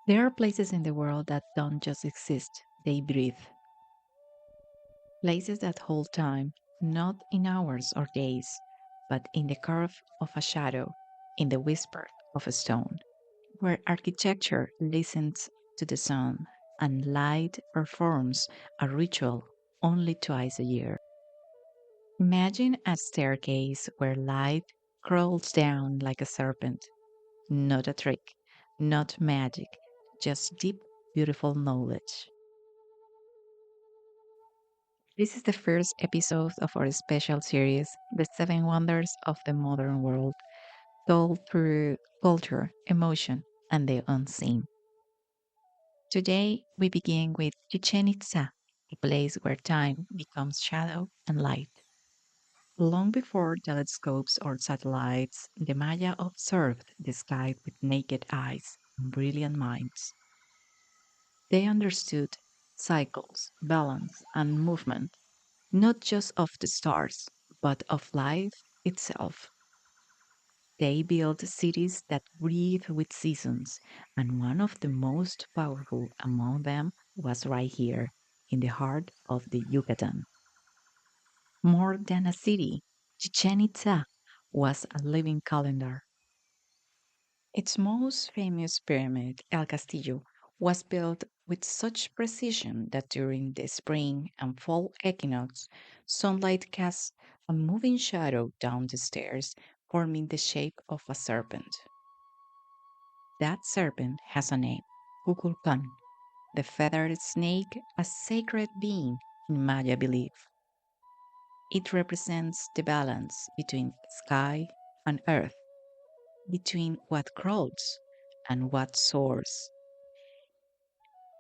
There are places in the world that don't just exist, they breathe. Places that hold time, not in hours or days, but in the curve of a shadow, in the whisper of a stone, where architecture listens to the sun and light performs a ritual only twice a year. Imagine a staircase where light crawls down like a serpent. Not a trick, not magic, just deep, beautiful knowledge. This is the first episode of our special series, The Seven Wonders of the Modern World, told through culture, emotion, and the unseen. Today, we begin with Chichén Itzá, a place where time becomes shadow and light. Long before telescopes or satellites, the Maya observed the sky with naked eyes and brilliant minds. They understood cycles, balance, and movement, not just of the stars, but of life itself. They built cities that breathe with seasons, and one of the most powerful among them was right here, in the heart of the Yucatan. More than a city, Chichen Itza was a living calendar. Its most famous pyramid, El Castillo, was built with such precision that during the spring and fall equinox, sunlight cast a moving shadow down the stairs, forming the shape of a serpent. That serpent has a name, Kukulkán, the feathered snake, a sacred being in Maya belief. It represents the balance between sky and earth, between what crawls and what soars.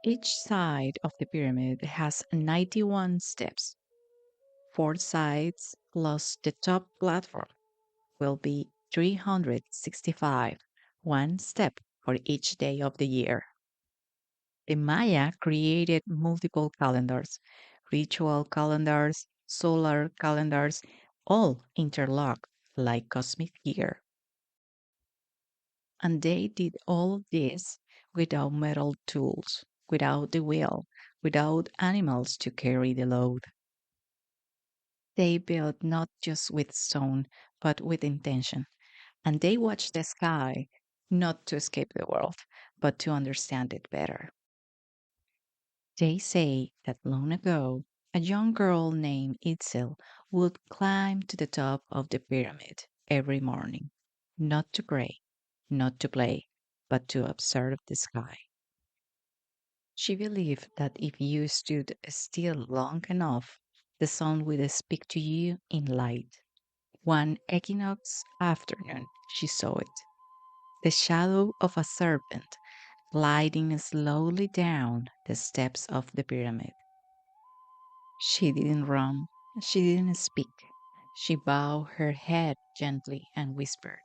Each side of the pyramid has 91 steps. Four sides plus the top platform will be 365, one step for each day of the year. The Maya created multiple calendars, ritual calendars, solar calendars, all interlocked like cosmic gear. And they did all of this without metal tools, without the wheel, without animals to carry the load. They built not just with stone, but with intention. And they watched the sky not to escape the world, but to understand it better. They say that long ago, a young girl named Itzel would climb to the top of the pyramid every morning, not to pray, not to play, but to observe the sky. She believed that if you stood still long enough, the sun would speak to you in light. One equinox afternoon, she saw it, the shadow of a serpent gliding slowly down the steps of the pyramid. She didn't run, she didn't speak. She bowed her head gently and whispered,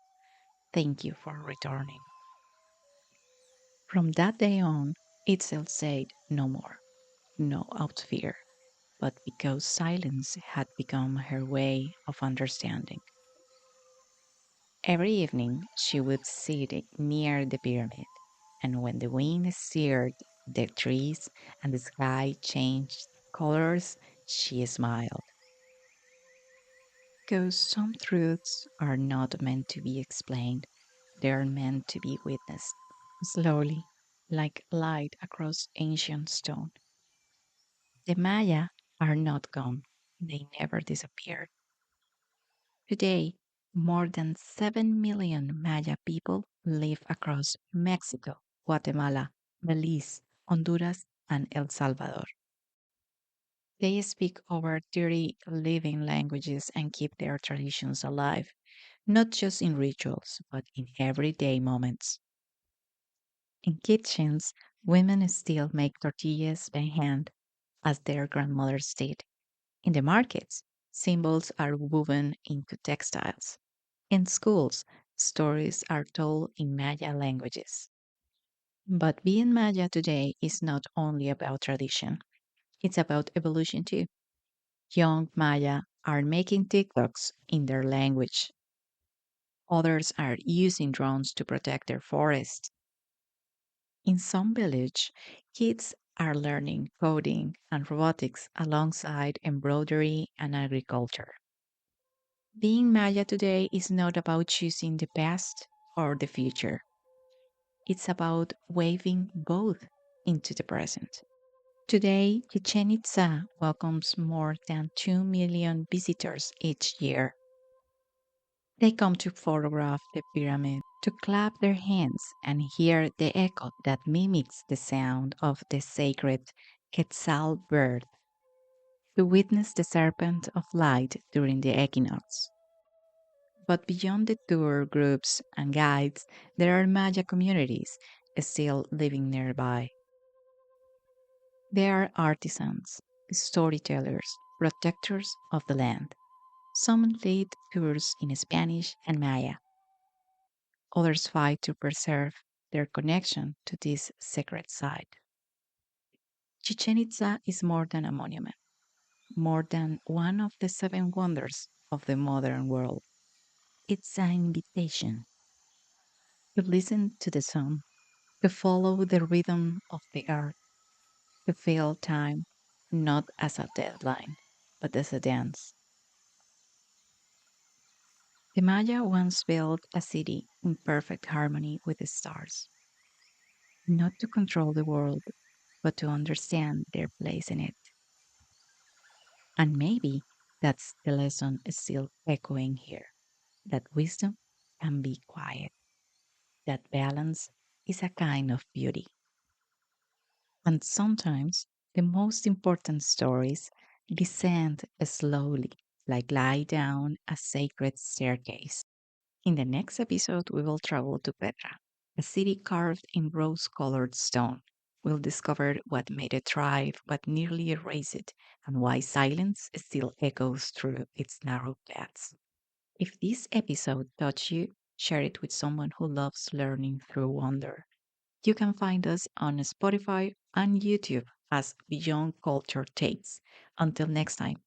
"Thank you for returning." From that day on, Itzel said no more, no out fear, but because silence had become her way of understanding. Every evening she would sit near the pyramid, and when the wind stirred the trees and the sky changed colors, she smiled. Because some truths are not meant to be explained, they are meant to be witnessed, slowly, like light across ancient stone. The Maya are not gone, they never disappeared. Today, more than 7 million Maya people live across Mexico, Guatemala, Belize, Honduras, and El Salvador. They speak over 30 living languages and keep their traditions alive, not just in rituals, but in everyday moments. In kitchens, women still make tortillas by hand, as their grandmothers did. In the markets, symbols are woven into textiles. In schools, stories are told in Maya languages. But being Maya today is not only about tradition, it's about evolution too. Young Maya are making TikToks in their language. Others are using drones to protect their forests. In some village, kids are learning coding and robotics alongside embroidery and agriculture. Being Maya today is not about choosing the past or the future. It's about waving both into the present. Today, Chichen Itza welcomes more than 2 million visitors each year. They come to photograph the pyramid, to clap their hands and hear the echo that mimics the sound of the sacred Quetzal bird, to witness the serpent of light during the equinox. But beyond the tour groups and guides, there are Maya communities still living nearby. They are artisans, storytellers, protectors of the land. Some lead tours in Spanish and Maya. Others fight to preserve their connection to this sacred site. Chichen Itza is more than a monument, more than one of the seven wonders of the modern world. It's an invitation to listen to the sun, to follow the rhythm of the earth, to feel time not as a deadline, but as a dance. The Maya once built a city in perfect harmony with the stars, not to control the world, but to understand their place in it. And maybe that's the lesson still echoing here, that wisdom can be quiet, that balance is a kind of beauty. And sometimes the most important stories descend slowly, like lie down a sacred staircase. In the next episode, we will travel to Petra, a city carved in rose colored stone. We'll discover what made it thrive, what nearly erased it, and why silence still echoes through its narrow paths. If this episode touched you, share it with someone who loves learning through wonder. You can find us on Spotify and YouTube as Beyond Culture Takes. Until next time.